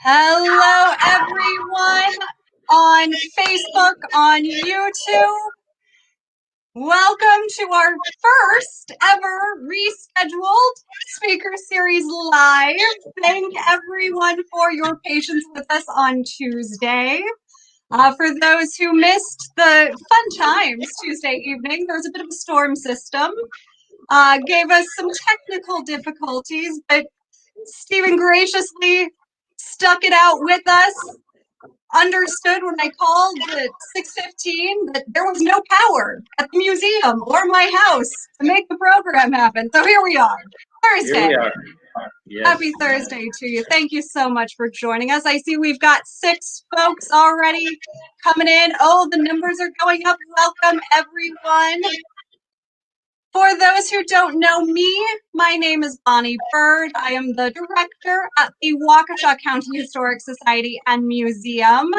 Hello, everyone on Facebook, on YouTube. Welcome to our first ever rescheduled Speaker Series Live. Thank everyone for your patience with us on Tuesday. For those who missed the fun times Tuesday evening, there was a bit of a storm system. Gave us some technical difficulties, but Steven graciously stuck it out with us, understood when I called at 6:15 that there was no power at the museum or my house to make the program happen. So here we are, Thursday. Here we are. Yes. Happy Thursday to you. Thank you so much for joining us. I see we've got 6 folks already coming in. Oh, the numbers are going up. Welcome, everyone. For those who don't know me, my name is Bonnie Bird. I am the director at the Waukesha County Historic Society and Museum.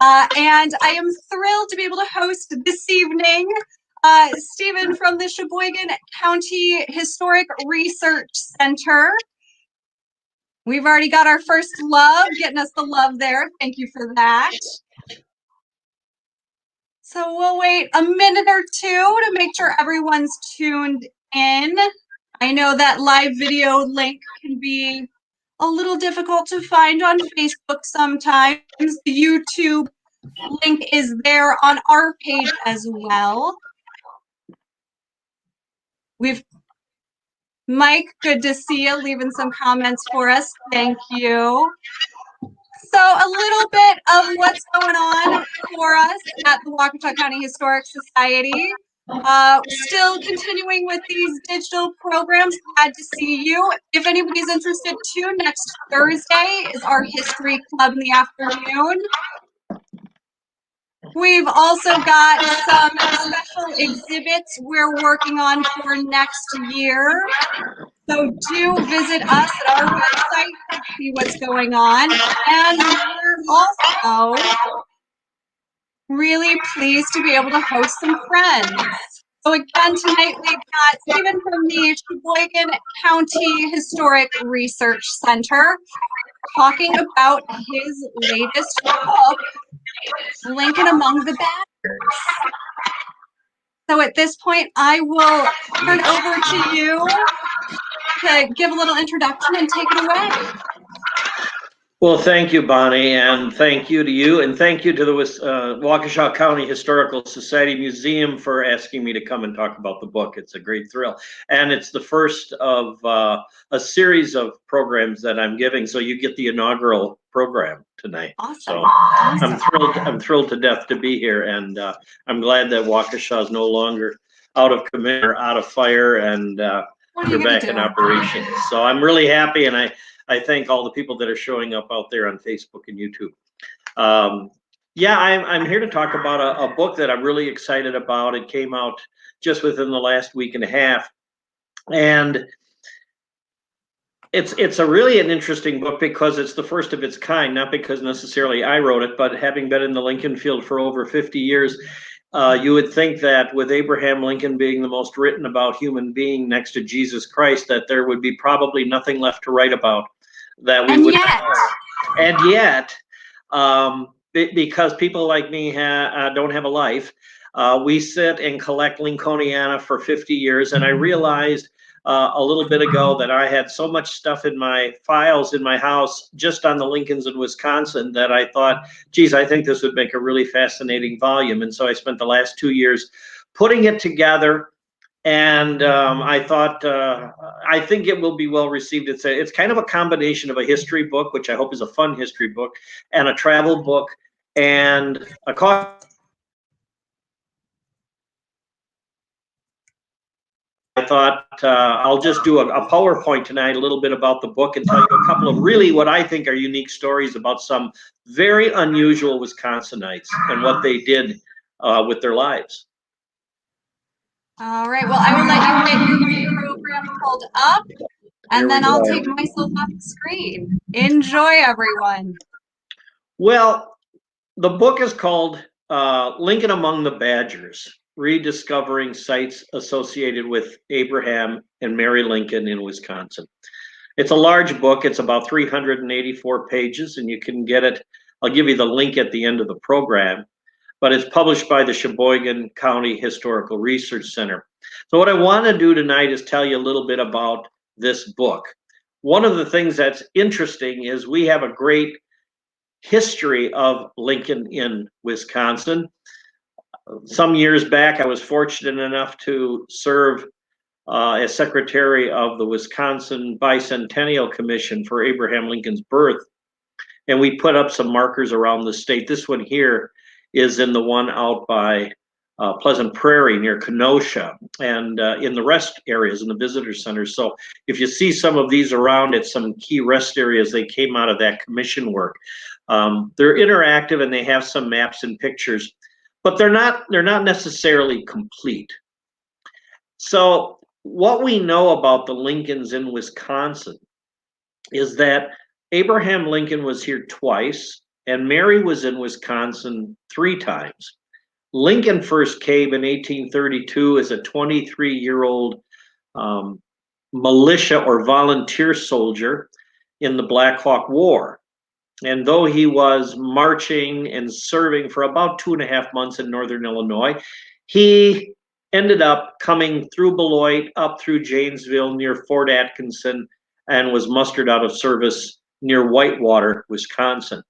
And I am thrilled to be able to host this evening Steven from the Sheboygan County Historic Research Center. We've already got our first love, getting us the love there. Thank you for that. So we'll wait a minute or two to make sure everyone's tuned in. I know that live video link can be a little difficult to find on Facebook sometimes. The YouTube link is there on our page as well. Mike, good to see you, leaving some comments for us. Thank you. So a little bit of what's going on for us at the Waukesha County Historic Society. Still continuing with these digital programs. Glad to see you. If anybody's interested too, next Thursday is our History Club in the afternoon. We've also got some special exhibits we're working on for next year. So do visit us at our website to see what's going on. And we're also really pleased to be able to host some friends. So again, tonight we've got Steven from the Sheboygan County Historic Research Center talking about his latest book, Lincoln Among the Badgers. So at this point, I will turn over to you to give a little introduction and take it away. Well, thank you, Bonnie, and thank you to you, and thank you to the Waukesha County Historical Society Museum for asking me to come and talk about the book. It's a great thrill, and it's the first of a series of programs that I'm giving. So you get the inaugural program tonight. Awesome. So Awesome. I'm thrilled to death to be here, and I'm glad that Waukesha is no longer out of commission or out of fire, and we're back in operation. So I'm really happy, and I thank all the people that are showing up out there on Facebook and YouTube. Yeah, I'm here to talk about a book that I'm really excited about. It came out just within the last week and a half, and it's really an interesting book because it's the first of its kind, not because necessarily I wrote it, but having been in the Lincoln field for over 50 years, you would think that with Abraham Lincoln being the most written about human being next to Jesus Christ, that there would be probably nothing left to write about. That we would, and yet, because people like me don't have a life, we sit and collect Lincolniana for 50 years, and I realized a little bit ago that I had so much stuff in my files in my house just on the Lincolns in Wisconsin that I thought, geez, I think this would make a really fascinating volume. And so I spent the last 2 years putting it together. And I thought, I think it will be well received. It's kind of a combination of a history book, which I hope is a fun history book, and a travel book, and a I thought I'll just do a PowerPoint tonight, a little bit about the book, and tell you a couple of really what I think are unique stories about some very unusual Wisconsinites and what they did with their lives. All right, well, I will let you get your program pulled up, and then I'll take myself off the screen. Enjoy, everyone. Well, the book is called Lincoln Among the Badgers, Rediscovering Sites Associated with Abraham and Mary Lincoln in Wisconsin. It's a large book. It's about 384 pages, and you can get it. I'll give you the link at the end of the program, but it's published by the Sheboygan County Historical Research Center. So what I want to do tonight is tell you a little bit about this book. One of the things that's interesting is we have a great history of Lincoln in Wisconsin. Some years back, I was fortunate enough to serve as secretary of the Wisconsin Bicentennial Commission for Abraham Lincoln's birth. And we put up some markers around the state. This one here is in the one out by Pleasant Prairie near Kenosha, and in the rest areas in the visitor centers. So if you see some of these around at some key rest areas, they came out of that commission work. They're interactive and they have some maps and pictures, but they're not necessarily complete. So what we know about the Lincolns in Wisconsin is that Abraham Lincoln was here twice, and Mary was in Wisconsin 3 times. Lincoln first came in 1832 as a 23-year-old militia or volunteer soldier in the Black Hawk War. And though he was marching and serving for about 2.5 months in northern Illinois, he ended up coming through Beloit, up through Janesville near Fort Atkinson, and was mustered out of service near Whitewater, Wisconsin.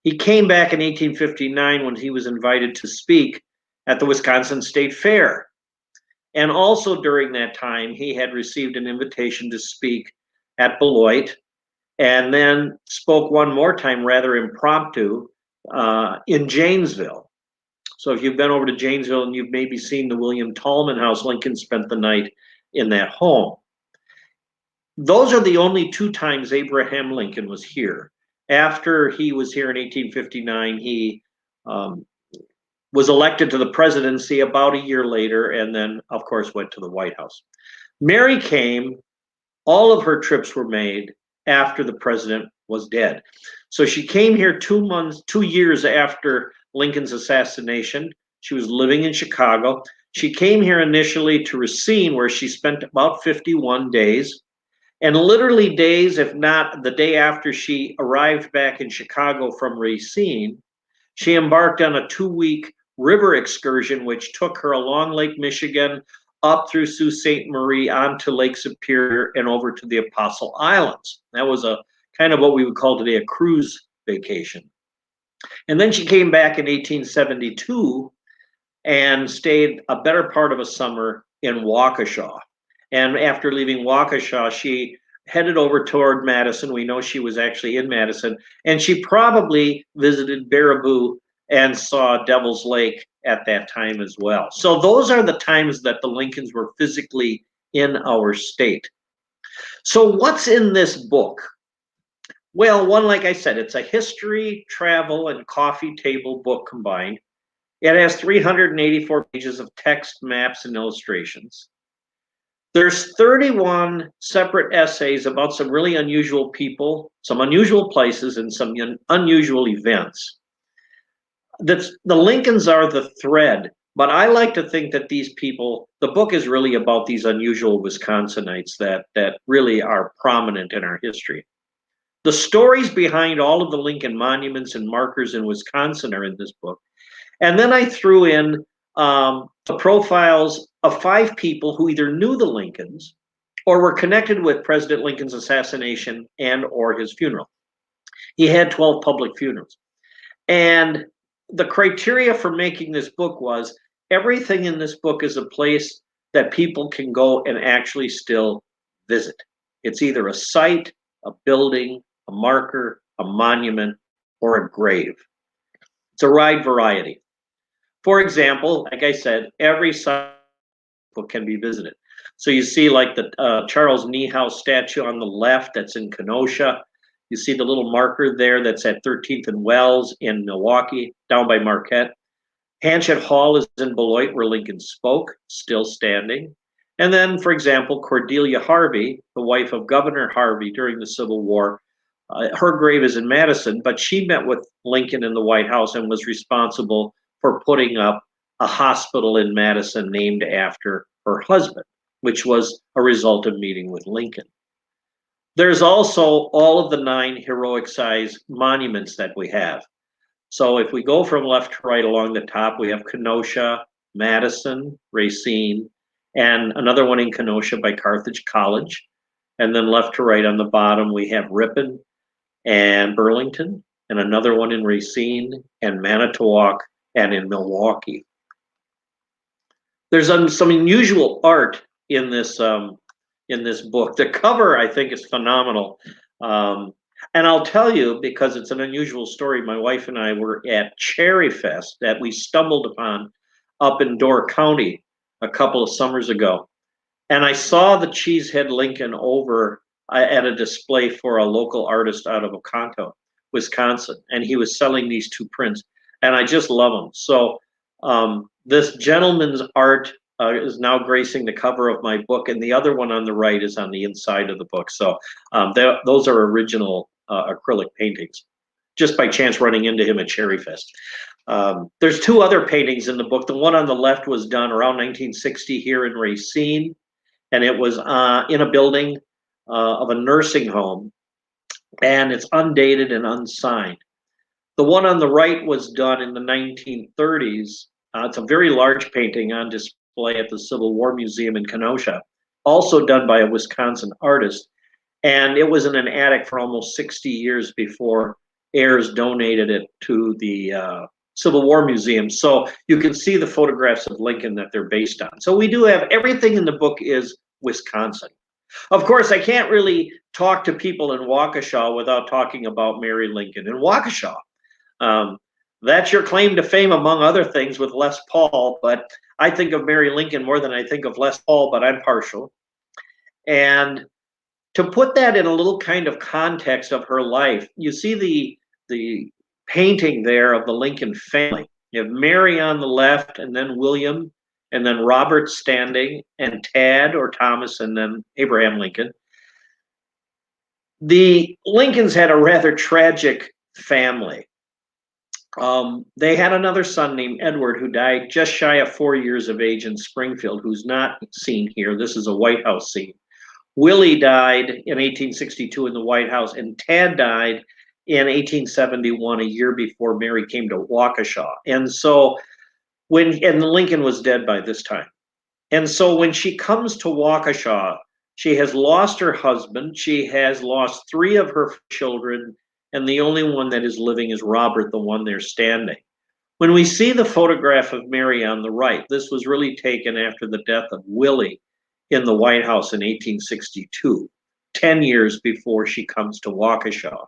He came back in 1859 when he was invited to speak at the Wisconsin State Fair. And also during that time, he had received an invitation to speak at Beloit, and then spoke one more time, rather impromptu, in Janesville. So if you've been over to Janesville and you've maybe seen the William Tallman House, Lincoln spent the night in that home. Those are the only 2 times Abraham Lincoln was here. After he was here in 1859, he was elected to the presidency about a year later, and then, of course, went to the White House. Mary came. All of her trips were made after the president was dead. So she came here 2 years after Lincoln's assassination. She was living in Chicago. She came here initially to Racine, where she spent about 51 days. And literally days, if not the day after she arrived back in Chicago from Racine, she embarked on a 2-week river excursion, which took her along Lake Michigan, up through Sault Ste. Marie, onto Lake Superior, and over to the Apostle Islands. That was a kind of what we would call today a cruise vacation. And then she came back in 1872 and stayed a better part of a summer in Waukesha. And after leaving Waukesha, she headed over toward Madison. We know she was actually in Madison, and she probably visited Baraboo and saw Devil's Lake at that time as well. So those are the times that the Lincolns were physically in our state. So what's in this book? Well, one, like I said, it's a history, travel, and coffee table book combined. It has 384 pages of text, maps, and illustrations. There's 31 separate essays about some really unusual people, some unusual places, and some unusual events. The Lincolns are the thread, but I like to think that these people, the book is really about these unusual Wisconsinites that really are prominent in our history. The stories behind all of the Lincoln monuments and markers in Wisconsin are in this book. And then I threw in the profiles of 5 people who either knew the Lincolns or were connected with President Lincoln's assassination and or his funeral. He had 12 public funerals. And the criteria for making this book was everything in this book is a place that people can go and actually still visit. It's either a site, a building, a marker, a monument, or a grave. It's a wide variety. For example, like I said, every site can be visited. So you see like the Charles Niehaus statue on the left that's in Kenosha. You see the little marker there that's at 13th and Wells in Milwaukee, down by Marquette. Hanchett Hall is in Beloit, where Lincoln spoke, still standing. And then, for example, Cordelia Harvey, the wife of Governor Harvey during the Civil War, her grave is in Madison, but she met with Lincoln in the White House and was responsible for putting up a hospital in Madison named after her husband, which was a result of meeting with Lincoln. There's also all of the 9 heroic size monuments that we have. So if we go from left to right along the top, we have Kenosha, Madison, Racine, and another one in Kenosha by Carthage College. And then left to right on the bottom, we have Ripon and Burlington, and another one in Racine and Manitowoc and in Milwaukee. There's some unusual art in this book. The cover, I think, is phenomenal. And I'll tell you, because it's an unusual story, my wife and I were at Cherry Fest that we stumbled upon up in Door County a couple of summers ago. And I saw the Cheesehead Lincoln over at a display for a local artist out of Oconto, Wisconsin. And he was selling these 2 prints. And I just love them. So this gentleman's art is now gracing the cover of my book, and the other one on the right is on the inside of the book. So those are original acrylic paintings, just by chance running into him at Cherry Fest. There's 2 other paintings in the book. The one on the left was done around 1960 here in Racine, and it was in a building of a nursing home, and it's undated and unsigned. The one on the right was done in the 1930s. It's a very large painting on display at the Civil War Museum in Kenosha, also done by a Wisconsin artist. And it was in an attic for almost 60 years before heirs donated it to the Civil War Museum. So you can see the photographs of Lincoln that they're based on. So we do have everything in the book is Wisconsin. Of course, I can't really talk to people in Waukesha without talking about Mary Lincoln in Waukesha. That's your claim to fame, among other things, with Les Paul. But I think of Mary Lincoln more than I think of Les Paul, but I'm partial. And to put that in a little kind of context of her life, you see the painting there of the Lincoln family. You have Mary on the left, and then William, and then Robert standing, and Tad or Thomas, and then Abraham Lincoln. The Lincolns had a rather tragic family. They had another son named Edward who died just shy of 4 years of age in Springfield, who's not seen here. This is a White House scene. Willie died in 1862 in the White House, and Tad died in 1871, a year before Mary came to Waukesha. And so and Lincoln was dead by this time. And so when she comes to Waukesha, she has lost her husband, she has lost 3 of her children, and the only one that is living is Robert, the one they're standing. When we see the photograph of Mary on the right, this was really taken after the death of Willie in the White House in 1862, 10 years before she comes to Waukesha.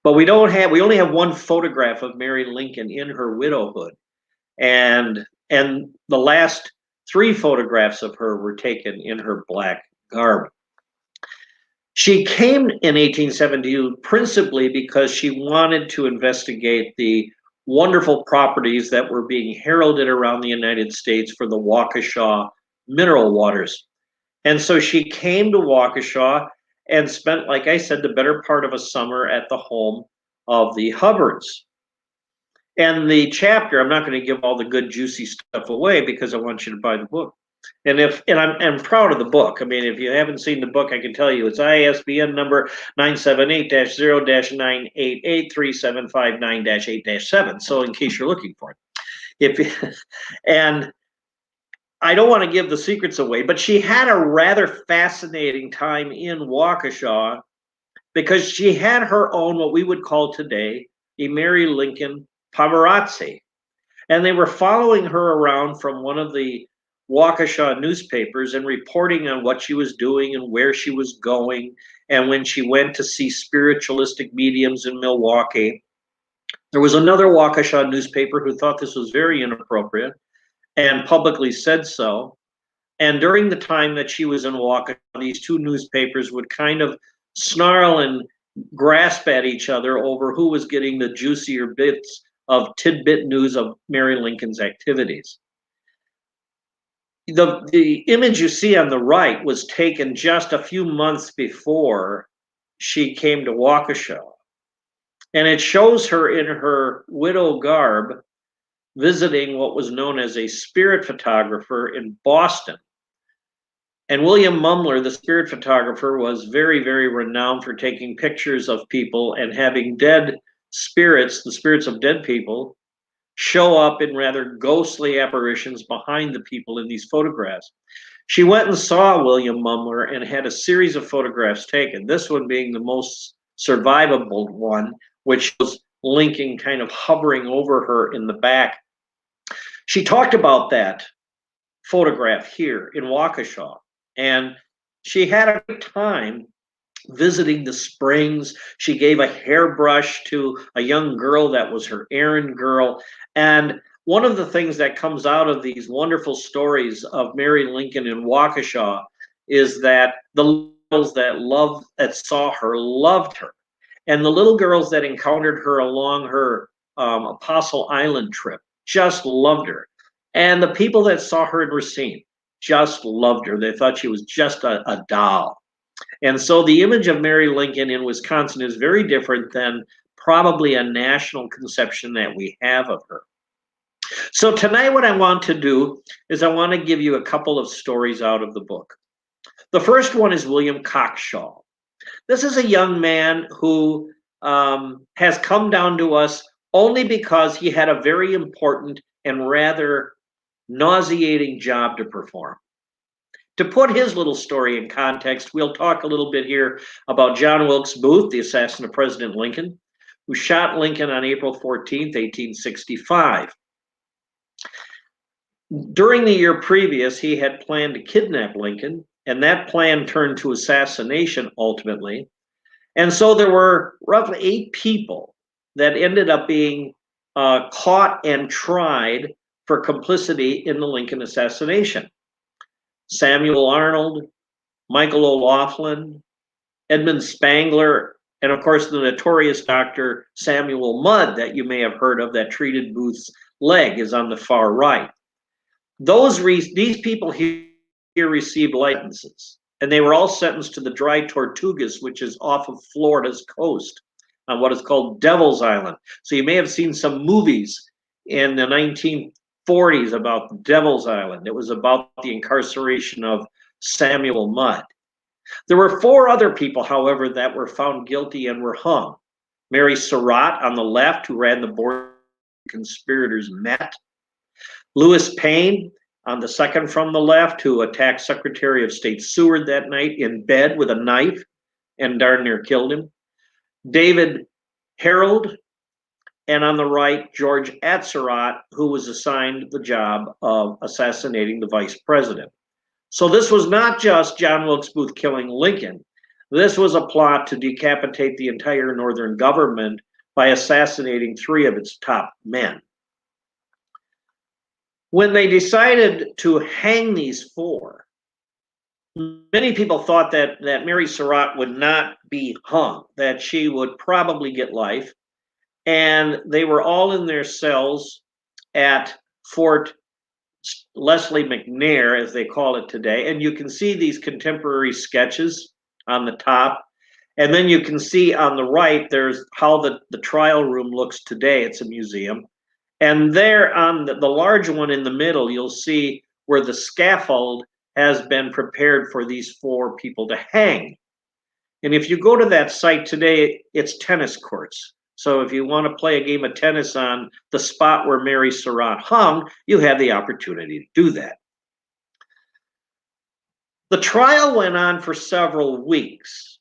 But we only have one photograph of Mary Lincoln in her widowhood. And the last 3 photographs of her were taken in her black garb. She came in 1872 principally because she wanted to investigate the wonderful properties that were being heralded around the United States for the Waukesha mineral waters. And so she came to Waukesha and spent, like I said, the better part of a summer at the home of the Hubbards. And the chapter, I'm not going to give all the good juicy stuff away because I want you to buy the book. And I'm proud of the book. I mean, if you haven't seen the book, I can tell you it's ISBN number 978-0-988-3759-8-7. So in case you're looking for it. And I don't want to give the secrets away, but she had a rather fascinating time in Waukesha because she had her own, what we would call today, a Mary Lincoln paparazzi. And they were following her around from one of the Waukesha newspapers and reporting on what she was doing and where she was going. And when she went to see spiritualistic mediums in Milwaukee, there was another Waukesha newspaper who thought this was very inappropriate and publicly said so. And during the time that she was in Waukesha, these 2 newspapers would kind of snarl and grasp at each other over who was getting the juicier bits of tidbit news of Mary Lincoln's activities. The image you see on the right was taken just a few months before she came to Waukesha. And it shows her in her widow garb visiting what was known as a spirit photographer in Boston. And William Mumler, the spirit photographer, was very, very renowned for taking pictures of people and having dead spirits, the spirits of dead people, show up in rather ghostly apparitions behind the people in these photographs. She went and saw William Mumler and had a series of photographs taken, this one being the most survivable one, which was Lincoln kind of hovering over her in the back. She talked about that photograph here in Waukesha, and she had a good time visiting the springs. She gave a hairbrush to a young girl that was her errand girl. And one of the things that comes out of these wonderful stories of Mary Lincoln in Waukesha is that the girls that saw her loved her. And the little girls that encountered her along her Apostle Island trip just loved her. And the people that saw her in Racine just loved her. They thought she was just a doll. And so the image of Mary Lincoln in Wisconsin is very different than probably a national conception that we have of her. So tonight what I want to do is I want to give you a couple of stories out of the book. The first one is William Cockshaw. This is a young man who has come down to us only because he had a very important and rather nauseating job to perform. To put his little story in context, we'll talk a little bit here about John Wilkes Booth, the assassin of President Lincoln, who shot Lincoln on April 14th, 1865. During the year previous, he had planned to kidnap Lincoln, and that plan turned to assassination ultimately. And so there were roughly 8 people that ended up being caught and tried for complicity in the Lincoln assassination. Samuel Arnold, Michael O'Laughlin, Edmund Spangler, and of course the notorious Dr. Samuel Mudd that you may have heard of that treated Booth's leg is on the far right. These people here received licenses, and they were all sentenced to the Dry Tortugas, which is off of Florida's coast on what is called Devil's Island. So you may have seen some movies in the 1940s about Devil's Island. It was about the incarceration of Samuel Mudd. There were 4 other people, however, that were found guilty and were hung. Mary Surratt on the left, who ran the board conspirators met. Lewis Payne on the second from the left, who attacked Secretary of State Seward that night in bed with a knife and darn near killed him. David Herald, and on the right, George Atzerodt, who was assigned the job of assassinating the vice president. So this was not just John Wilkes Booth killing Lincoln. This was a plot to decapitate the entire Northern government by assassinating 3 of its top men. When they decided to hang these 4, many people thought that Mary Surratt would not be hung, that she would probably get life. And they were all in their cells at Fort Leslie McNair, as they call it today. And you can see these contemporary sketches on the top. And then you can see on the right, there's how the trial room looks today. It's a museum. And there on the large one in the middle, you'll see where the scaffold has been prepared for these 4 people to hang. And if you go to that site today, it's tennis courts. So if you want to play a game of tennis on the spot where Mary Surratt hung, you have the opportunity to do that. The trial went on for several weeks.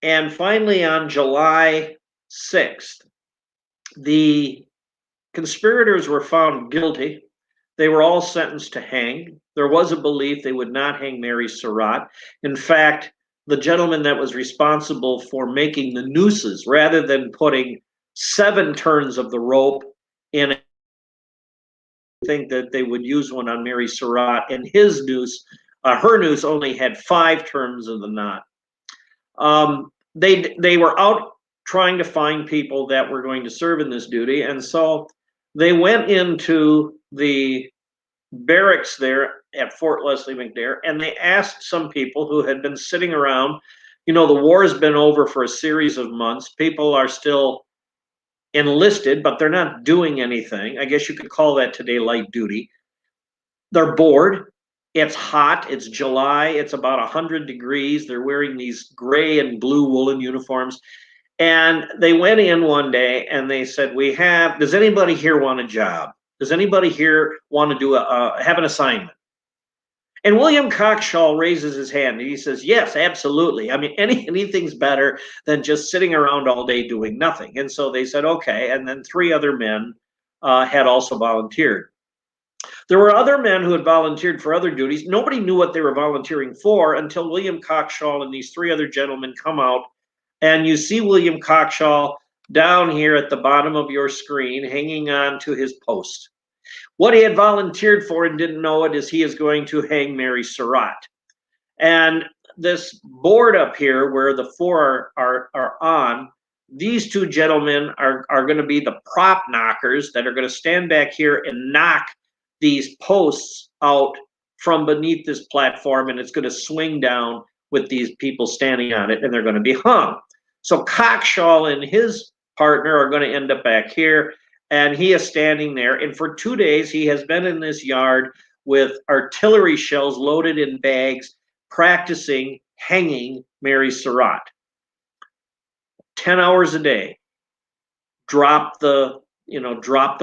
And finally, on July 6th, the conspirators were found guilty. They were all sentenced to hang. There was a belief they would not hang Mary Surratt. In fact, the gentleman that was responsible for making the nooses, rather than putting 7 turns of the rope in, I think that they would use one on Mary Surratt, and his noose, her noose only had 5 turns of the knot. They were out trying to find people that were going to serve in this duty, and so they went into the barracks there at Fort Leslie McNair, and they asked some people who had been sitting around. You know, the war has been over for a series of months. People are still enlisted, but they're not doing anything. I guess you could call that today light duty. They're bored. It's hot. It's July. It's about 100 degrees. They're wearing these gray and blue woolen uniforms. And they went in one day and they said, does anybody here want a job? Does anybody here want to have an assignment? And William Coxshall raises his hand and he says, yes, absolutely. I mean, anything's better than just sitting around all day doing nothing. And so they said, okay. And then 3 other men had also volunteered. There were other men who had volunteered for other duties. Nobody knew what they were volunteering for until William Coxshall and these 3 other gentlemen come out. And you see William Coxshall down here at the bottom of your screen hanging on to his post. What he had volunteered for and didn't know it is he is going to hang Mary Surratt. And this board up here where the 4 are on, these 2 gentlemen are going to be the prop knockers that are going to stand back here and knock these posts out from beneath this platform, and it's going to swing down with these people standing on it, and they're going to be hung. So Coxshall and his partner are going to end up back here, and he is standing there. And for 2 days, he has been in this yard with artillery shells loaded in bags, practicing hanging Mary Surratt. 10 hours a day. Drop the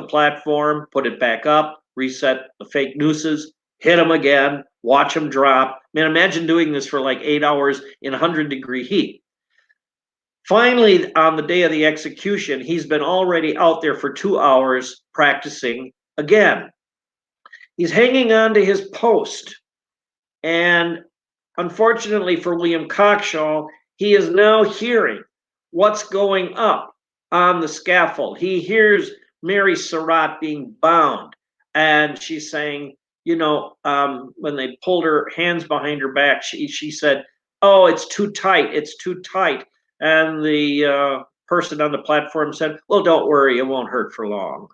platform, put it back up, reset the fake nooses, hit them again, watch them drop. Man, imagine doing this for like 8 hours in 100-degree heat. Finally, on the day of the execution, he's been already out there for 2 hours practicing again. He's hanging on to his post. And unfortunately for William Coxshall, he is now hearing what's going up on the scaffold. He hears Mary Surratt being bound. And she's saying, when they pulled her hands behind her back, she said, oh, it's too tight. It's too tight. And the person on the platform said, well, don't worry, it won't hurt for long.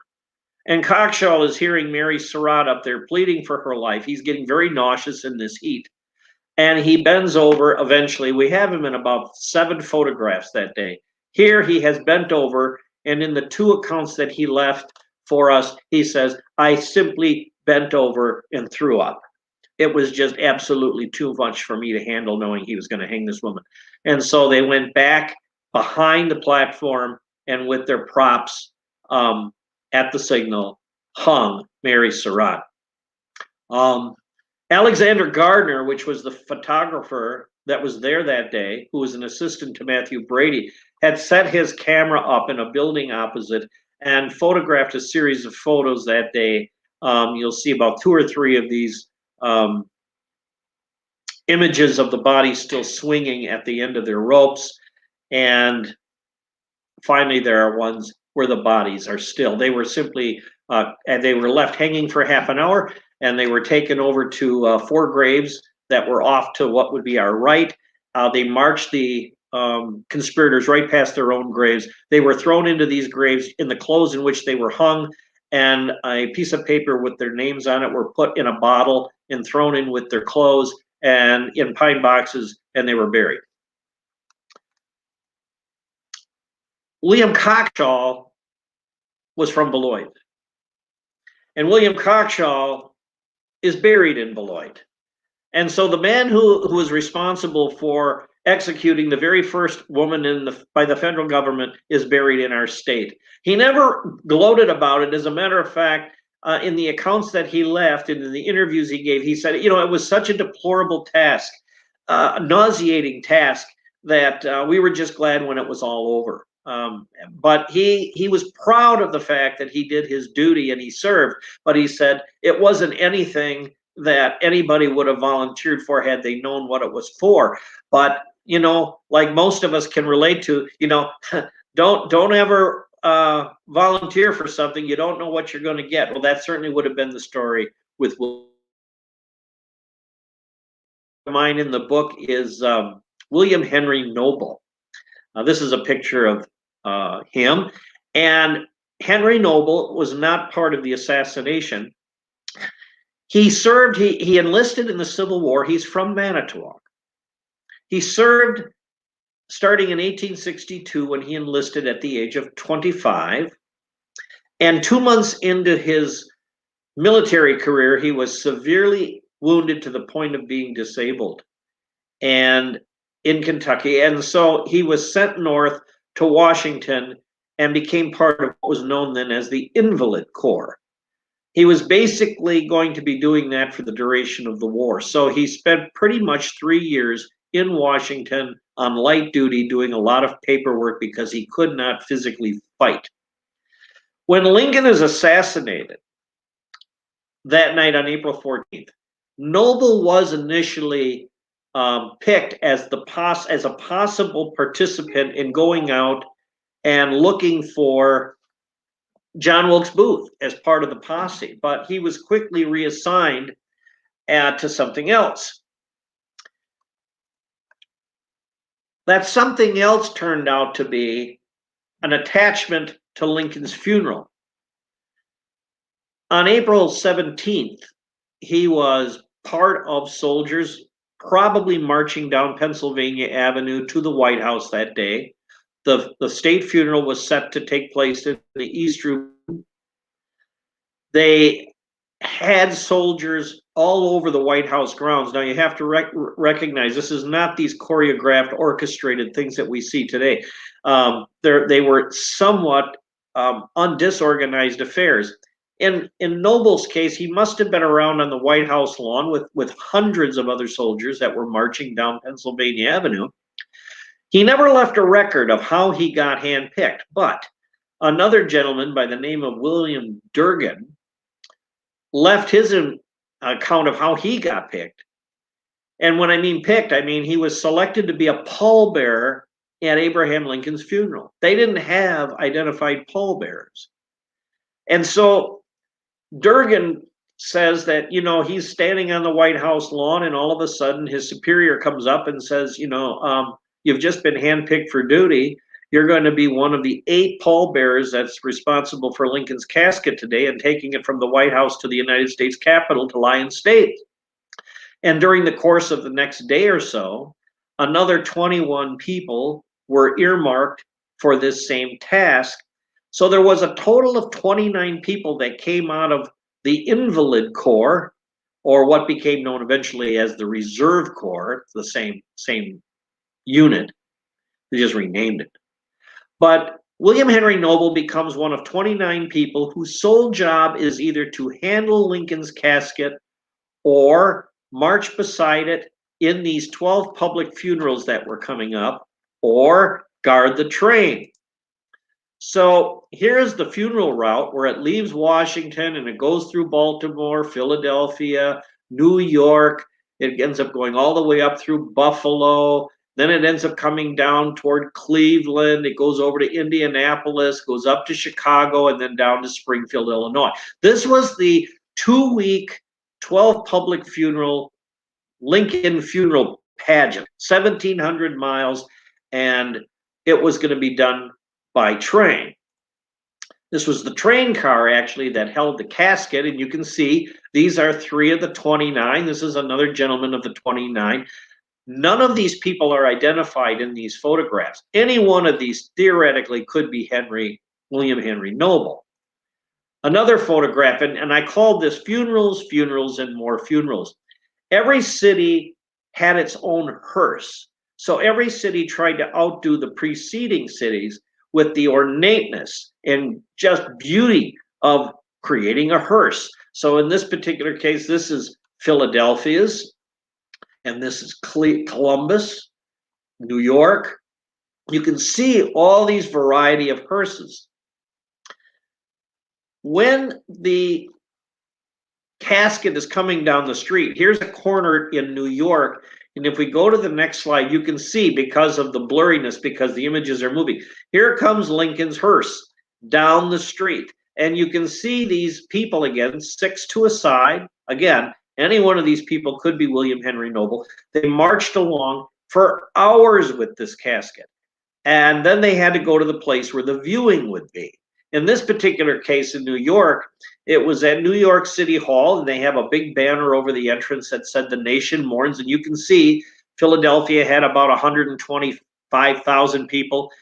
And Coxshall is hearing Mary Surratt up there pleading for her life. He's getting very nauseous in this heat. And he bends over eventually. We have him in about 7 photographs that day. Here he has bent over, and in the 2 accounts that he left for us, he says, I simply bent over and threw up. It was just absolutely too much for me to handle, knowing he was going to hang this woman. And so they went back behind the platform and with their props at the signal, hung Mary Surratt. Alexander Gardner, which was the photographer that was there that day, who was an assistant to Matthew Brady, had set his camera up in a building opposite and photographed a series of photos that day. You'll see about 2 or 3 of these images of the body still swinging at the end of their ropes. And finally, there are ones where the bodies are still. They were simply, and they were left hanging for half an hour, and they were taken over to 4 graves that were off to what would be our right. They marched the conspirators right past their own graves. They were thrown into these graves in the clothes in which they were hung, and a piece of paper with their names on it were put in a bottle and thrown in with their clothes and in pine boxes, and they were buried. William Coxshall was from Beloit, and William Coxshall is buried in Beloit. And so the man who was responsible for executing the very first woman by the federal government is buried in our state. He never gloated about it. As a matter of fact, in the accounts that he left and in the interviews he gave, he said, it was such a deplorable task, a nauseating task, that we were just glad when it was all over. But he was proud of the fact that he did his duty and he served, but he said it wasn't anything that anybody would have volunteered for had they known what it was for. But, like most of us can relate to, don't ever volunteer for something you don't know what you're going to get. Well, that certainly would have been the story with mine in the book is William Henry Noble. This is a picture of him, and Henry Noble was not part of the assassination. He served, he enlisted in the Civil War. He's from Manitowoc. He served starting in 1862 when he enlisted at the age of 25. And 2 months into his military career, he was severely wounded to the point of being disabled, and in Kentucky. And so he was sent north to Washington and became part of what was known then as the Invalid Corps. He was basically going to be doing that for the duration of the war. So he spent pretty much 3 years in Washington on light duty doing a lot of paperwork because he could not physically fight. When Lincoln is assassinated that night on April 14th, Noble was initially picked as a possible participant in going out and looking for John Wilkes Booth as part of the posse, but he was quickly reassigned to something else. That something else turned out to be an attachment to Lincoln's funeral. On April 17th, he was part of soldiers probably marching down Pennsylvania Avenue to the White House that day. The state funeral was set to take place in the East Room. They had soldiers all over the White House grounds. Now you have to recognize this is not these choreographed, orchestrated things that we see today. They were somewhat undisorganized affairs. In Noble's case, he must have been around on the White House lawn with hundreds of other soldiers that were marching down Pennsylvania Avenue. He never left a record of how he got handpicked, but another gentleman by the name of William Durgan left his account of how he got picked. And when I mean picked, I mean he was selected to be a pallbearer at Abraham Lincoln's funeral. They didn't have identified pallbearers. And so Durgan says that, he's standing on the White House lawn and all of a sudden his superior comes up and says, you've just been handpicked for duty. You're going to be one of the 8 pallbearers that's responsible for Lincoln's casket today and taking it from the White House to the United States Capitol to lie in state. And during the course of the next day or so, another 21 people were earmarked for this same task. So there was a total of 29 people that came out of the Invalid Corps, or what became known eventually as the Reserve Corps, the same unit. They just renamed it. But William Henry Noble becomes one of 29 people whose sole job is either to handle Lincoln's casket or march beside it in these 12 public funerals that were coming up, or guard the train. So here's the funeral route where it leaves Washington and it goes through Baltimore, Philadelphia, New York. It ends up going all the way up through Buffalo. Then it ends up coming down toward Cleveland. It goes over to Indianapolis, goes up to Chicago, and then down to Springfield, Illinois. This was the 2-week, 12 public funeral, Lincoln funeral pageant, 1,700 miles, and it was going to be done by train. This was the train car actually that held the casket, and you can see these are 3 of the 29. This is another gentleman of the 29. None of these people are identified in these photographs. Any one of these theoretically could be William Henry Noble. Another photograph, and I called this funerals, funerals, and more funerals. Every city had its own hearse. So every city tried to outdo the preceding cities with the ornateness and just beauty of creating a hearse. So in this particular case, this is Philadelphia's, and this is Columbus, New York. You can see all these variety of hearses. When the casket is coming down the street, here's a corner in New York, and if we go to the next slide, you can see because of the blurriness, because the images are moving, here comes Lincoln's hearse down the street, and you can see these people again, 6 to a side. Again, any one of these people could be William Henry Noble. They marched along for hours with this casket, and then they had to go to the place where the viewing would be. In this particular case in New York, it was at New York City Hall, and they have a big banner over the entrance that said "The Nation Mourns," and you can see Philadelphia had about 125,000 people.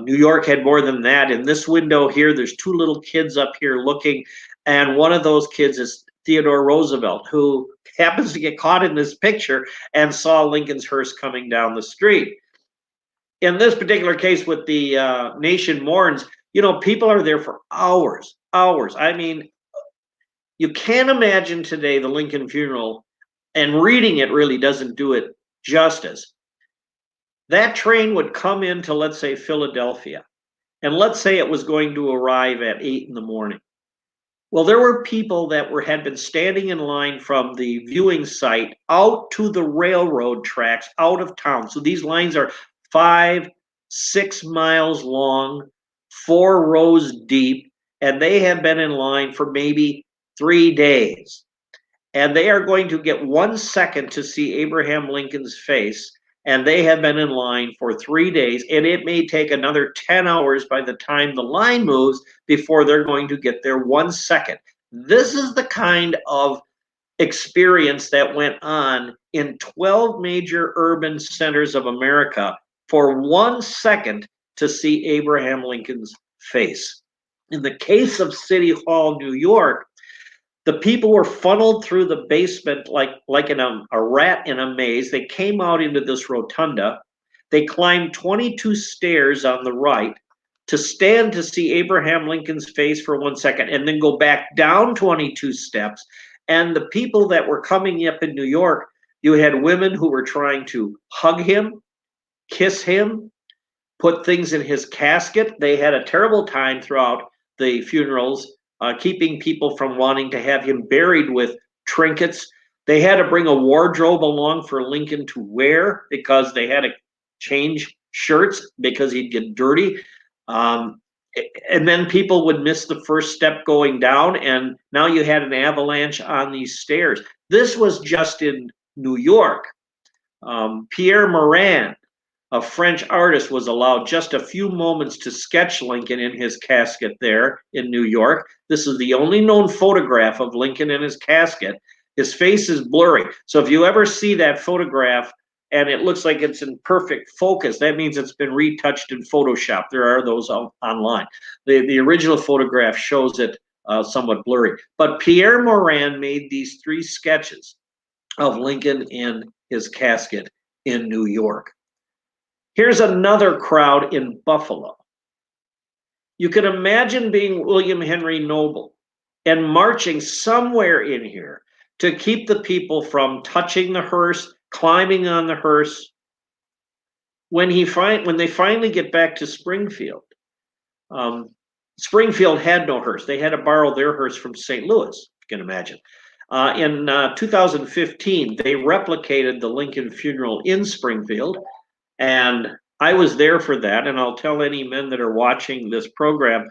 New York had more than that. In this window here, there's 2 little kids up here looking, and one of those kids is Theodore Roosevelt, who happens to get caught in this picture and saw Lincoln's hearse coming down the street. In this particular case with the Nation Mourns, you know, people are there for hours, hours. I mean, you can't imagine today the Lincoln funeral, and reading it really doesn't do it justice. That train would come into, let's say, Philadelphia, and let's say it was going to arrive at 8 in the morning. Well, there were people that had been standing in line from the viewing site out to the railroad tracks out of town. So these lines are 5, 6 miles long, 4 rows deep, and they have been in line for maybe 3 days. And they are going to get 1 second to see Abraham Lincoln's face, and they have been in line for 3 days, and it may take another 10 hours by the time the line moves before they're going to get their 1 second. This is the kind of experience that went on in 12 major urban centers of America for 1 second to see Abraham Lincoln's face. In the case of City Hall, New York, the people were funneled through the basement like in a rat in a maze. They came out into this rotunda. They climbed 22 stairs on the right to stand to see Abraham Lincoln's face for 1 second, and then go back down 22 steps. And the people that were coming up in New York, you had women who were trying to hug him, kiss him, put things in his casket. They had a terrible time throughout the funerals, keeping people from wanting to have him buried with trinkets. They had to bring a wardrobe along for Lincoln to wear because they had to change shirts because he'd get dirty. And then people would miss the first step going down, and now you had an avalanche on these stairs. This was just in New York. Pierre Morin, a French artist, was allowed just a few moments to sketch Lincoln in his casket there in New York. This is the only known photograph of Lincoln in his casket. His face is blurry. So if you ever see that photograph and it looks like it's in perfect focus, that means it's been retouched in Photoshop. There are those online. The original photograph shows it somewhat blurry. But Pierre Morin made these 3 sketches of Lincoln in his casket in New York. Here's another crowd in Buffalo. You can imagine being William Henry Noble and marching somewhere in here to keep the people from touching the hearse, climbing on the hearse. When they finally get back to Springfield, Springfield had no hearse. They had to borrow their hearse from St. Louis, you can imagine. In 2015, they replicated the Lincoln funeral in Springfield. And I was there for that, and I'll tell any men that are watching this program,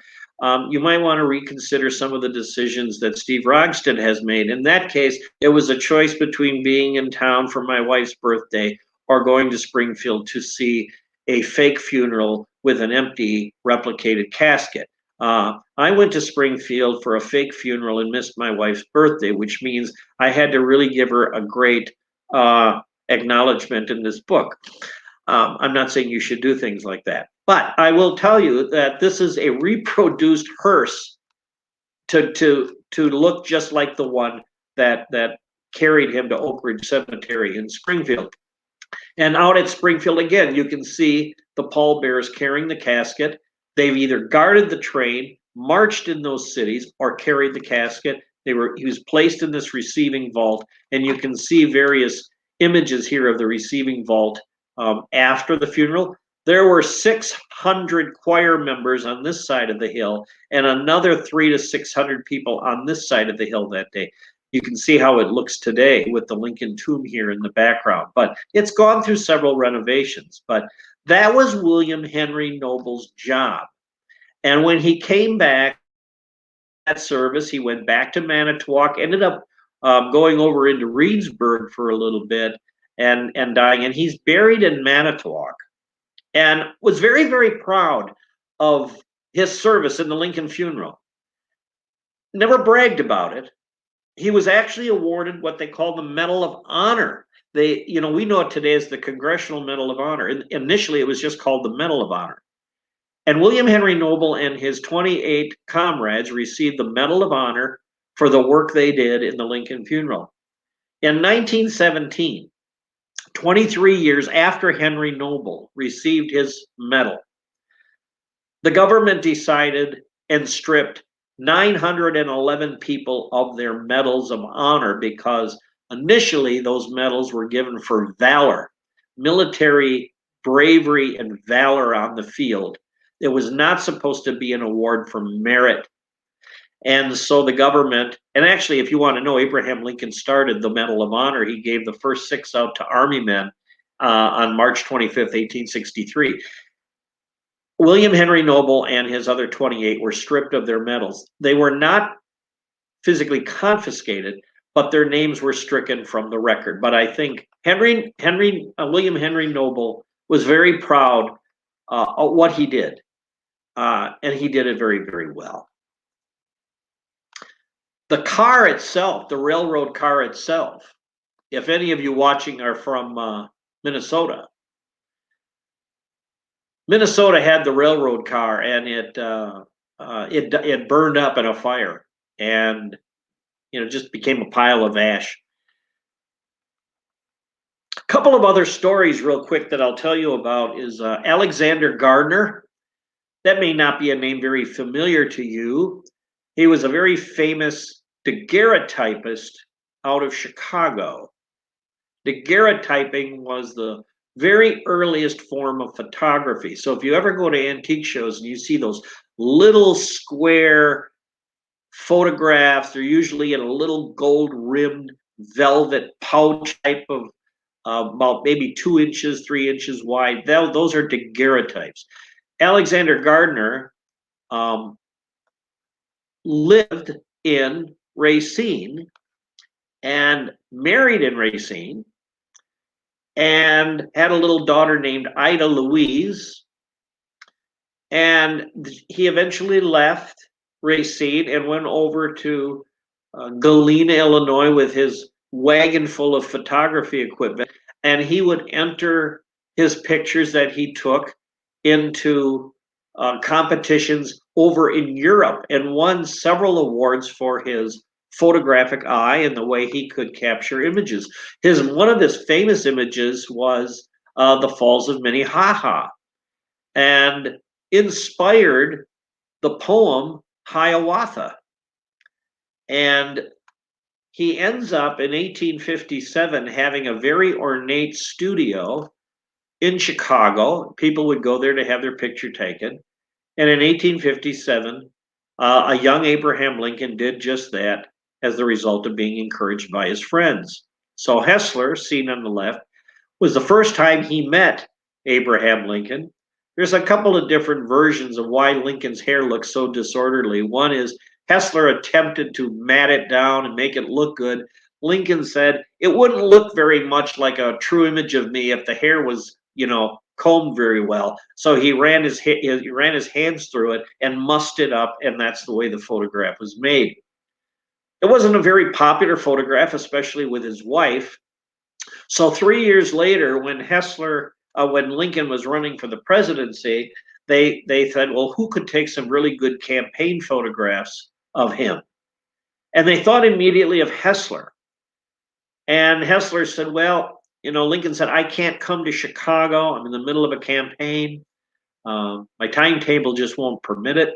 you might want to reconsider some of the decisions that Steve Rogstad has made. In that case, it was a choice between being in town for my wife's birthday or going to Springfield to see a fake funeral with an empty replicated casket. I went to Springfield for a fake funeral and missed my wife's birthday, which means I had to really give her a great acknowledgement in this book. I'm not saying you should do things like that, but I will tell you that this is a reproduced hearse to look just like the one that carried him to Oak Ridge Cemetery in Springfield. And out at Springfield again, you can see the pallbearers carrying the casket. They've either guarded the train, marched in those cities, or carried the casket. He was placed in this receiving vault, and you can see various images here of the receiving vault. After the funeral, there were 600 choir members on this side of the hill and another 300 to 600 people on this side of the hill that day. You can see how it looks today with the Lincoln tomb here in the background, but it's gone through several renovations. But that was William Henry Noble's job. And when he came back that service, he went back to Manitowoc, ended up going over into Reedsburg for a little bit, and dying, and he's buried in Manitowoc, and was very, very proud of his service in the Lincoln funeral. Never bragged about it. He was actually awarded what they call the Medal of Honor. We know it today as the Congressional Medal of Honor. Initially, it was just called the Medal of Honor. And William Henry Noble and his 28 comrades received the Medal of Honor for the work they did in the Lincoln funeral. In 1917, 23 years after Henry Noble received his medal, the government decided and stripped 911 people of their medals of honor because initially those medals were given for valor, military bravery and valor on the field. It was not supposed to be an award for merit. And so the government, and actually, if you want to know, Abraham Lincoln started the Medal of Honor. He gave the first 6 out to Army men on March 25th, 1863. William Henry Noble and his other 28 were stripped of their medals. They were not physically confiscated, but their names were stricken from the record. But I think William Henry Noble was very proud of what he did, and he did it very, very well. The car itself, the railroad car itself, if any of you watching are from Minnesota, Minnesota had the railroad car, and it burned up in a fire, and just became a pile of ash. A couple of other stories, real quick, that I'll tell you about is Alexander Gardner. That may not be a name very familiar to you. He was a very famous daguerreotypist out of Chicago. Daguerreotyping was the very earliest form of photography. So if you ever go to antique shows and you see those little square photographs, they're usually in a little gold-rimmed velvet pouch type of about maybe 2 inches, 3 inches wide. Those are daguerreotypes. Alexander Gardner lived in Racine and married in Racine and had a little daughter named Ida Louise. And he eventually left Racine and went over to Galena, Illinois with his wagon full of photography equipment. And he would enter his pictures that he took into competitions over in Europe and won several awards for his photographic eye and the way he could capture images. One of his famous images was the Falls of Minnehaha, and inspired the poem Hiawatha. And he ends up in 1857 having a very ornate studio in Chicago. People would go there to have their picture taken. And in 1857, a young Abraham Lincoln did just that as the result of being encouraged by his friends. So Hessler, seen on the left, was the first time he met Abraham Lincoln. There's a couple of different versions of why Lincoln's hair looks so disorderly. One is Hessler attempted to mat it down and make it look good. Lincoln said, it wouldn't look very much like a true image of me if the hair was, combed very well. So he ran his hands through it and mussed it up, and that's the way the photograph was made. It wasn't a very popular photograph, especially with his wife. So 3 years later, when Lincoln was running for the presidency, they said, well, who could take some really good campaign photographs of him? And they thought immediately of Hessler. And Hessler said, well, Lincoln said, I can't come to Chicago. I'm in the middle of a campaign. My timetable just won't permit it.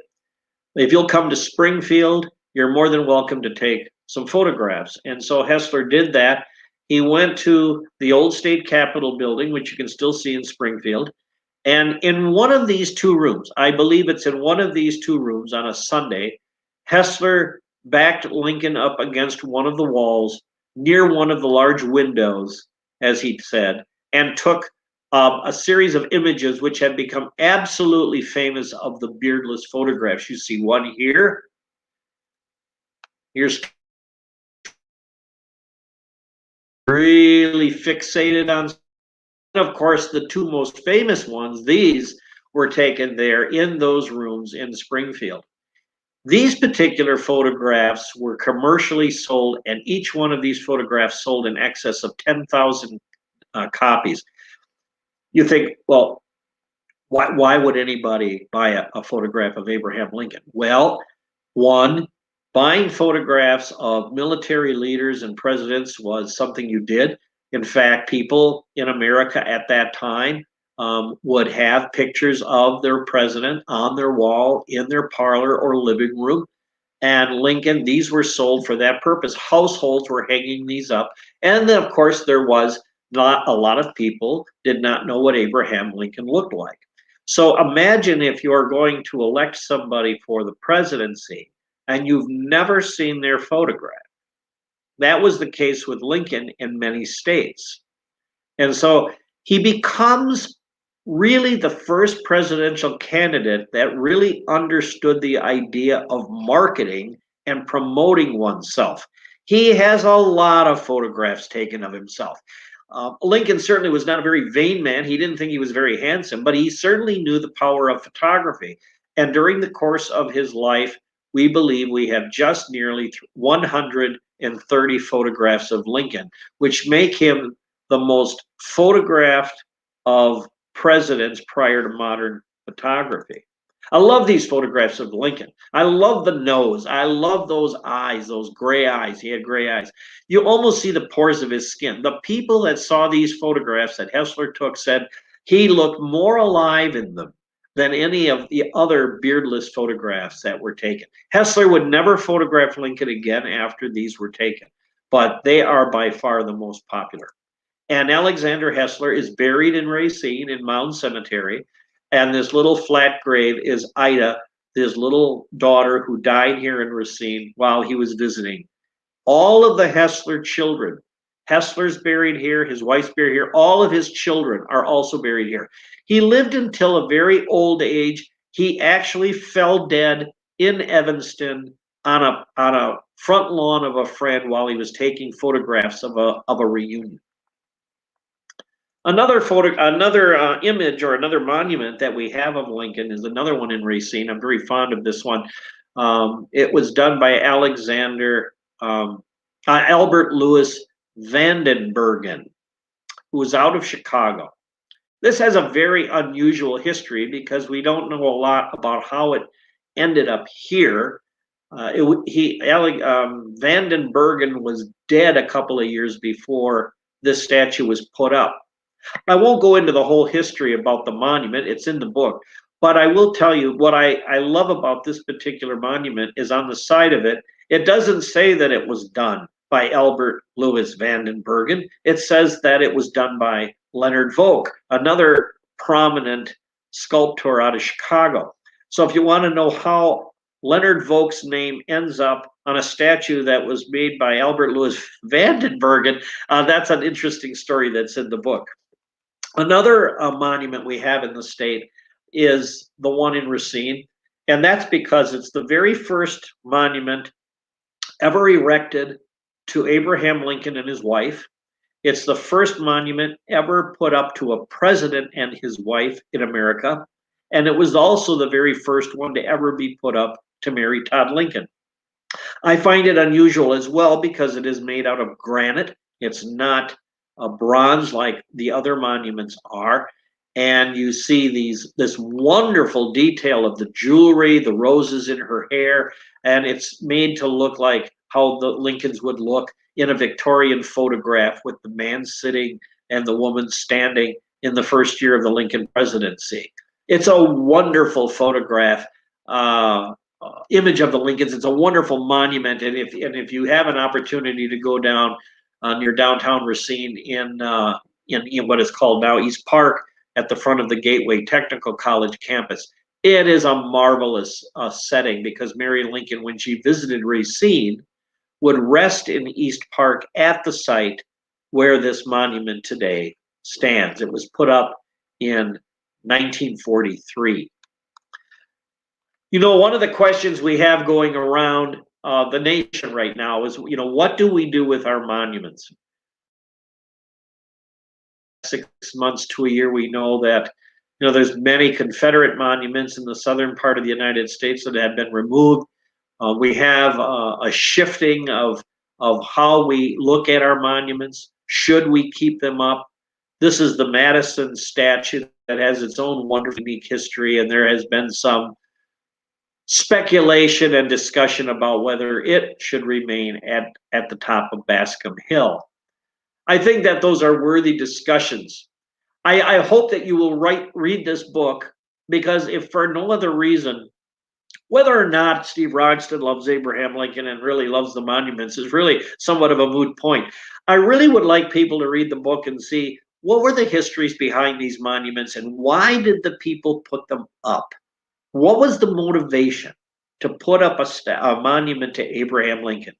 If you'll come to Springfield, you're more than welcome to take some photographs. And so Hessler did that. He went to the old state capitol building, which you can still see in Springfield. And in one of these 2 rooms, I believe it's in one of these 2 rooms on a Sunday, Hessler backed Lincoln up against one of the walls near one of the large windows, as he said, and took a series of images which have become absolutely famous of the beardless photographs. You see one here. Here's really fixated on. And of course, the 2 most famous ones, these were taken there in those rooms in Springfield. These particular photographs were commercially sold, and each one of these photographs sold in excess of 10,000 copies. You think, well, why would anybody buy a photograph of Abraham Lincoln? Well, one, Buying photographs of military leaders and presidents was something you did. In fact, people in America at that time would have pictures of their president on their wall in their parlor or living room. And Lincoln, these were sold for that purpose. Households were hanging these up. And then, of course, there was not a lot of people did not know what Abraham Lincoln looked like. So imagine if you're going to elect somebody for the presidency and you've never seen their photograph. That was the case with Lincoln in many states. And so he becomes really the first presidential candidate that really understood the idea of marketing and promoting oneself. He has a lot of photographs taken of himself. Lincoln certainly was not a very vain man. He didn't think he was very handsome, but he certainly knew the power of photography. And during the course of his life, we believe we have just nearly 130 photographs of Lincoln, which make him the most photographed of presidents prior to modern photography. I love these photographs of Lincoln. I love the nose. I love those eyes, those gray eyes. He had gray eyes. You almost see the pores of his skin. The people that saw these photographs that Hessler took said he looked more alive in them than any of the other beardless photographs that were taken. Hessler would never photograph Lincoln again after these were taken, but they are by far the most popular. And Alexander Hessler is buried in Racine in Mound Cemetery. And this little flat grave is Ida, his little daughter who died here in Racine while he was visiting. All of the Hessler children, Hessler's buried here, his wife's buried here, all of his children are also buried here. He lived until a very old age. He actually fell dead in Evanston on a front lawn of a friend while he was taking photographs of a reunion. Another image or another monument that we have of Lincoln is another one in Racine. I'm very fond of this one. It was done by Albert Louis Vandenbergen, who was out of Chicago. This has a very unusual history because we don't know a lot about how it ended up here. Vandenbergen was dead a couple of years before this statue was put up. I won't go into the whole history about the monument. It's in the book. But I will tell you what I love about this particular monument is on the side of it, it doesn't say that it was done by Albert Louis Vandenbergen. It says that it was done by Leonard Volk, another prominent sculptor out of Chicago. So if you want to know how Leonard Volk's name ends up on a statue that was made by Albert Louis Vandenbergen, that's an interesting story that's in the book. Another monument we have in the state is the one in Racine, and that's because it's the very first monument ever erected to Abraham Lincoln and his wife. It's the first monument ever put up to a president and his wife in America, and it was also the very first one to ever be put up to Mary Todd Lincoln. I find it unusual as well because it is made out of granite. It's not a bronze like the other monuments are. And you see this wonderful detail of the jewelry, the roses in her hair, and it's made to look like how the Lincolns would look in a Victorian photograph with the man sitting and the woman standing in the first year of the Lincoln presidency. It's a wonderful photograph, image of the Lincolns. It's a wonderful monument, and if you have an opportunity to go down near downtown Racine in what is called now East Park at the front of the Gateway Technical College campus, it is a marvelous setting because Mary Lincoln, when she visited Racine, would rest in East Park at the site where this monument today stands. It was put up in 1943. You know, one of the questions we have going around the nation right now is, what do we do with our monuments? 6 months to a year, we know that, there's many Confederate monuments in the southern part of the United States that have been removed. We have a shifting of how we look at our monuments. Should we keep them up? This is the Madison statue that has its own wonderful, unique history, and there has been some speculation and discussion about whether it should remain at the top of Bascom Hill. I think that those are worthy discussions. I hope that you will read this book, because if for no other reason, whether or not Steve Rogstad loves Abraham Lincoln and really loves the monuments is really somewhat of a moot point. I really would like people to read the book and see what were the histories behind these monuments and why did the people put them up? What was the motivation to put up a monument to Abraham Lincoln?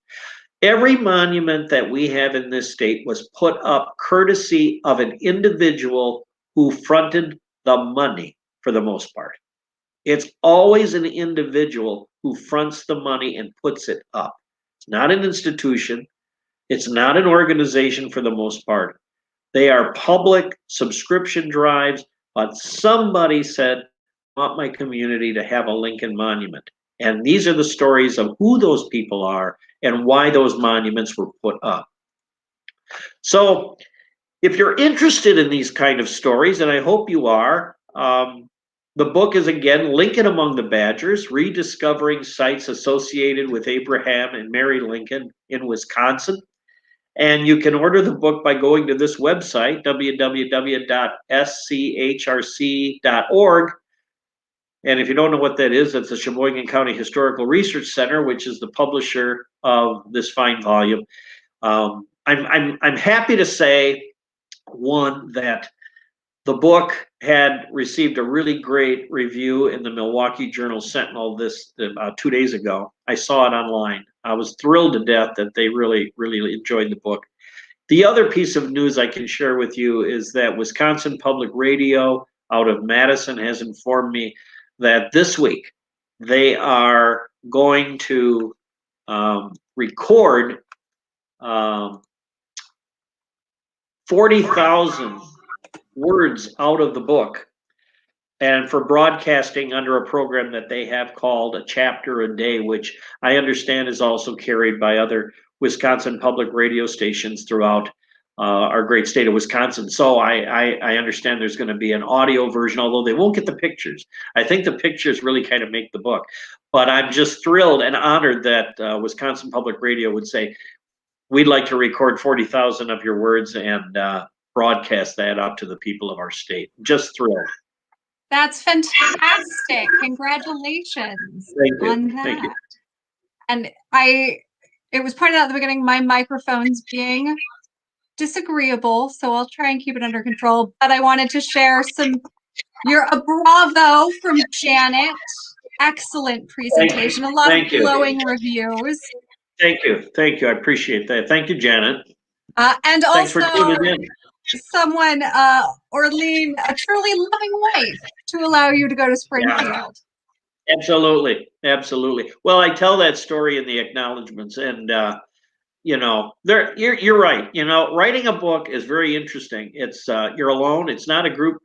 Every monument that we have in this state was put up courtesy of an individual who fronted the money for the most part. It's always an individual who fronts the money and puts it up. It's not an institution. It's not an organization for the most part. They are public subscription drives, but somebody said, I want my community to have a Lincoln monument. And these are the stories of who those people are and why those monuments were put up. So if you're interested in these kind of stories, and I hope you are, the book is, again, Lincoln Among the Badgers, Rediscovering Sites Associated with Abraham and Mary Lincoln in Wisconsin. And you can order the book by going to this website, www.schrc.org. And if you don't know what that is, that's the Sheboygan County Historical Research Center, which is the publisher of this fine volume. I'm happy to say, one, that the book had received a really great review in the Milwaukee Journal Sentinel 2 days ago. I saw it online. I was thrilled to death that they really, really enjoyed the book. The other piece of news I can share with you is that Wisconsin Public Radio out of Madison has informed me that this week they are going to record 40,000 words out of the book, and for broadcasting under a program that they have called A Chapter a Day, which I understand is also carried by other Wisconsin public radio stations throughout our great state of Wisconsin. So I understand there's going to be an audio version, although they won't get the pictures. I think the pictures really kind of make the book. But I'm just thrilled and honored that Wisconsin Public Radio would say, we'd like to record 40,000 of your words and broadcast that out to the people of our state. Just thrilled. That's fantastic. Congratulations on that. Thank you. And it was pointed out at the beginning, my microphone's being disagreeable, so I'll try and keep it under control. But I wanted to share you're a bravo from Janet. Excellent presentation. A lot of glowing reviews. Thank you. I appreciate that. Thank you, Janet. And thanks also for tuning in. Someone, Orlean, a truly loving wife to allow you to go to Springfield. Yeah. Absolutely. Well, I tell that story in the acknowledgments, and you're right. Writing a book is very interesting. It's you're alone. It's not a group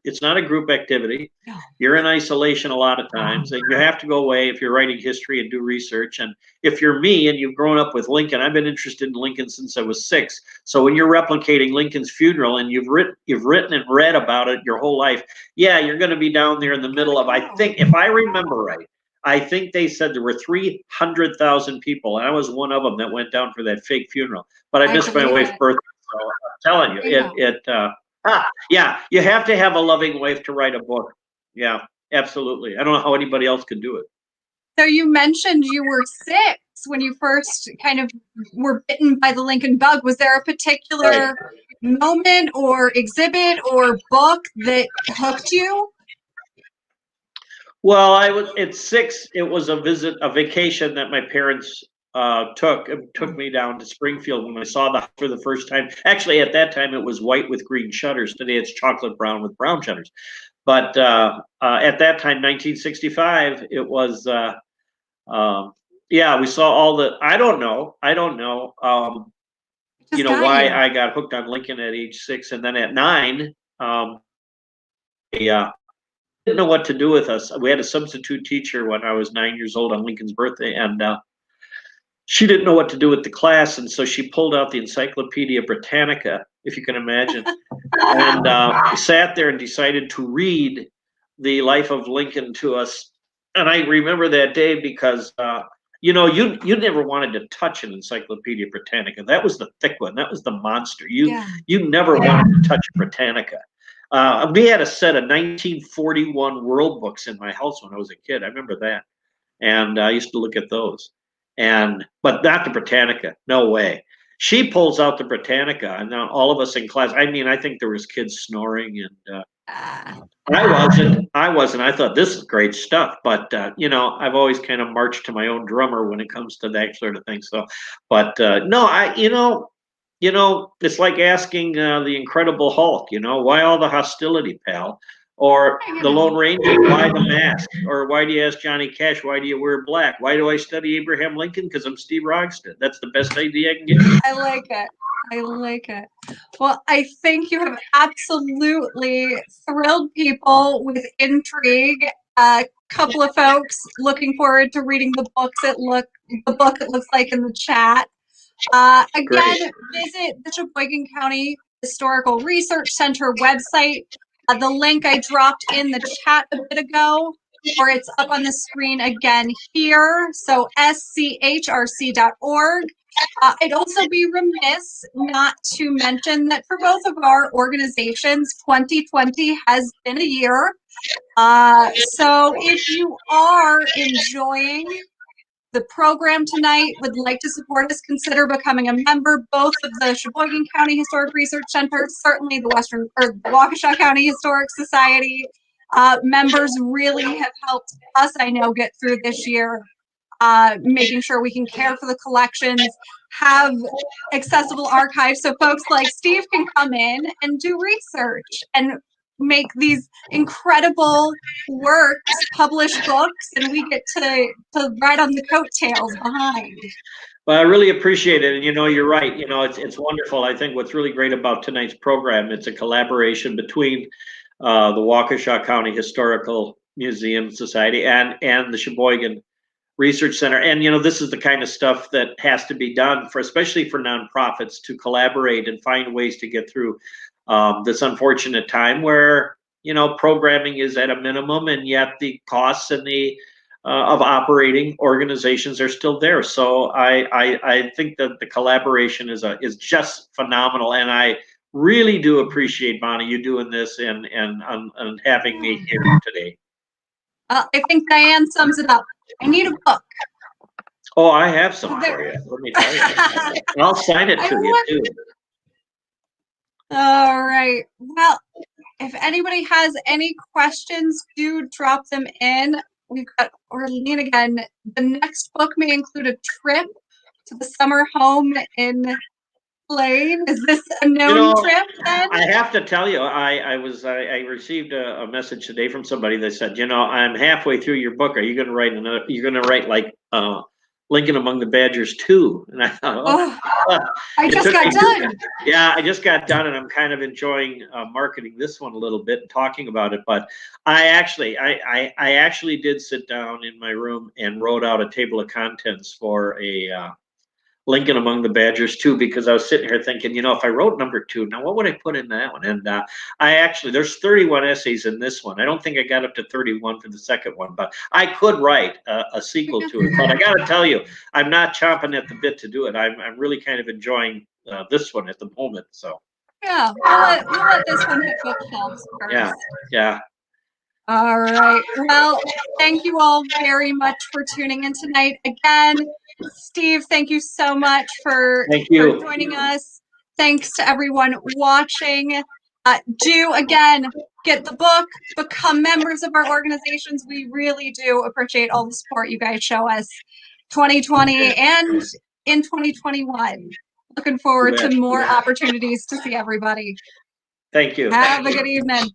activity. You're in isolation a lot of times, and you have to go away if you're writing history and do research. And if you're me and you've grown up with Lincoln, I've been interested in Lincoln since I was 6. So when you're replicating Lincoln's funeral and you've written and read about it your whole life, you're going to be down there in the middle of, I think, if I remember right, I think they said there were 300,000 people, and I was one of them that went down for that fake funeral. But I missed my wife's birthday, so I'm telling you, you have to have a loving wife to write a book. Yeah, absolutely. I don't know how anybody else could do it. So you mentioned you were 6 when you first kind of were bitten by the Lincoln bug. Was there a particular moment or exhibit or book that hooked you? Well, I was at 6. It was a vacation that my parents took me down to Springfield when I saw the house for the first time. Actually, at that time, it was white with green shutters. Today, it's chocolate brown with brown shutters. But at that time, 1965, it was. We saw all the. I don't know. Why I got hooked on Lincoln at age 6, and then at 9, didn't know what to do with us. We had a substitute teacher when I was 9 years old on Lincoln's birthday, and she didn't know what to do with the class, and so she pulled out the Encyclopedia Britannica, if you can imagine, and sat there and decided to read the life of Lincoln to us And I remember that day because, you know, you never wanted to touch an Encyclopedia Britannica. That was the thick one. That was the monster. You never wanted to touch a Britannica. We had a set of 1941 World Books in my house when I was a kid. I remember that, and I used to look at those. But not the Britannica. No way. She pulls out the Britannica, and now all of us in class. I mean, I think there was kids snoring, and I wasn't. I thought this is great stuff. But you know, I've always kind of marched to my own drummer when it comes to that sort of thing. So, but no, you know, it's like asking the Incredible Hulk. You know, why all the hostility, pal? Or the Lone Ranger, why the mask? Or why do you ask Johnny Cash, why do you wear black? Why do I study Abraham Lincoln? Because I'm Steve Rogstad. That's the best idea I can get. I like it. I like it. Well, I think you have absolutely thrilled people with intrigue. A couple of folks looking forward to reading the book it looks like in the chat. Again, visit the Sheboygan County Historical Research Center website. The link I dropped in the chat a bit ago, or it's up on the screen again here. So schrc.org. I'd also be remiss not to mention that for both of our organizations, 2020 has been a year. So if you are enjoying the program tonight, would like to support us, consider becoming a member, both of the Sheboygan County Historic Research Center, certainly the Waukesha County Historic Society. Members really have helped us, I know, get through this year, making sure we can care for the collections, have accessible archives so folks like Steve can come in and do research and make these incredible works, publish books, and we get to ride on the coattails behind. Well, I really appreciate it. And, you know, you're right. You know, it's wonderful. I think what's really great about tonight's program, it's a collaboration between the Waukesha County Historical Museum Society and the Sheboygan Research Center. And, you know, this is the kind of stuff that has to be done for, especially for nonprofits, to collaborate and find ways to get through this unfortunate time where, you know, programming is at a minimum, and yet the costs and the of operating organizations are still there. So I think that the collaboration is just phenomenal, and I really do appreciate, Bonnie, you doing this and having me here today. I think Diane sums it up. I need a book. Oh, I have some for you. Let me tell you. I'll sign it to you too. All right. Well, if anybody has any questions, do drop them in. We've got Orlean again. The next book may include a trip to the summer home in Lane. Is this a known trip then? I have to tell you, I received a message today from somebody that said, you know, I'm halfway through your book. Are you going to write another? You're going to write like Lincoln Among the Badgers 2? And I thought, I just got done. Yeah, I just got done, and I'm kind of enjoying marketing this one a little bit and talking about it. But I actually did sit down in my room and wrote out a table of contents for a Lincoln Among the Badgers 2, because I was sitting here thinking, you know, if I wrote number 2, now what would I put in that one? And there's 31 essays in this one. I don't think I got up to 31 for the second one, but I could write a sequel to it. But I got to tell you, I'm not chomping at the bit to do it. I'm really kind of enjoying this one at the moment. So yeah, we'll let this one hit bookshelves first. Yeah. All right. Well, thank you all very much for tuning in tonight. Again, Steve, thank you so much for joining us. Thanks to everyone watching. Do, again, get the book, become members of our organizations. We really do appreciate all the support you guys show us 2020 and in 2021. Looking forward to more opportunities to see everybody. Thank you. Have a good evening.